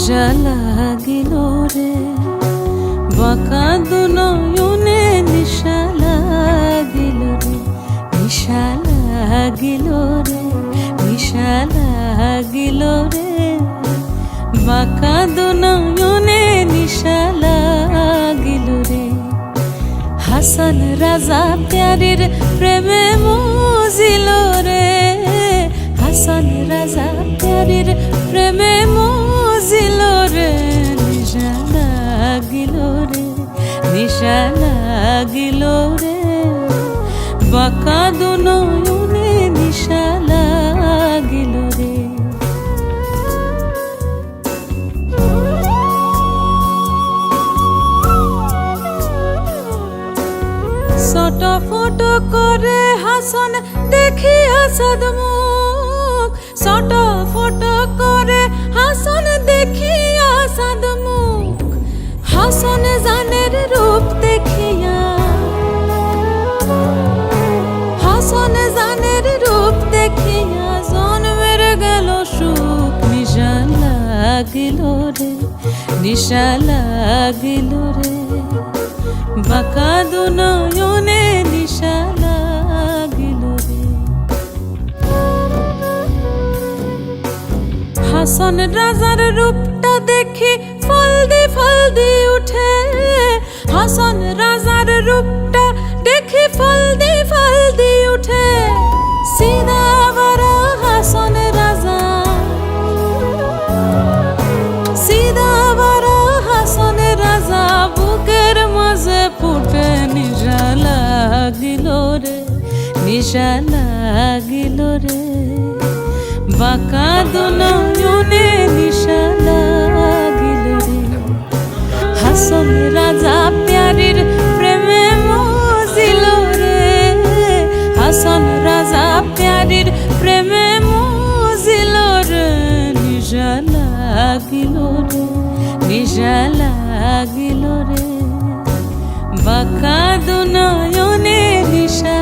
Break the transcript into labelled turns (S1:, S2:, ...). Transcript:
S1: নিশা লাগিল রে বাঁকা দুনয়নে নিশা লাগিল রে নিশা লাগিল রে নিশা লাগিল রে বাঁকা দুনয়নে নিশা লাগিল রে হাসান রাজা প্যারির প্রেমে মজিল রে হাসান রাজা প্যারির প্রেমে মজিল রে নিশা লাগিল রে নিশা লাগিল রে বাঁকা দুনয়নে নিশা লাগিল রে ছটফট করে হাসান দেখিয়া সাদমুখ ছটফট করে হাসান দেখিয়া সাদমুখ হাসান জানের রূপ দেখিয়া হাসান জানের রূপ দেখিয়া জন্মের গেল সুখ নিশা লাগিল রে নিশা লাগিল রে বাঁকা দুনয়নে নিশা লাগিল রে হাসান রাজার রূপটা দেখি ফলদি উঠে হাসান রাজার রূপটা দেখি ফলদি উঠে সিধা বড় হাসান রাজা সিধা বড় হাসান রাজা বুকের মাঝে ফুটে নিশা লাগিল রে নিশা লাগিল রে বাঁকা দুনয়নে নিশা লাগিল রে হাসান রাজা প্যারির প্রেমে মজিল রে হাসান রাজা প্যারির প্রেমে মজিল রে নিশা লাগিল রে নিশা লাগিল রে বাঁকা দুনয়নে নিশা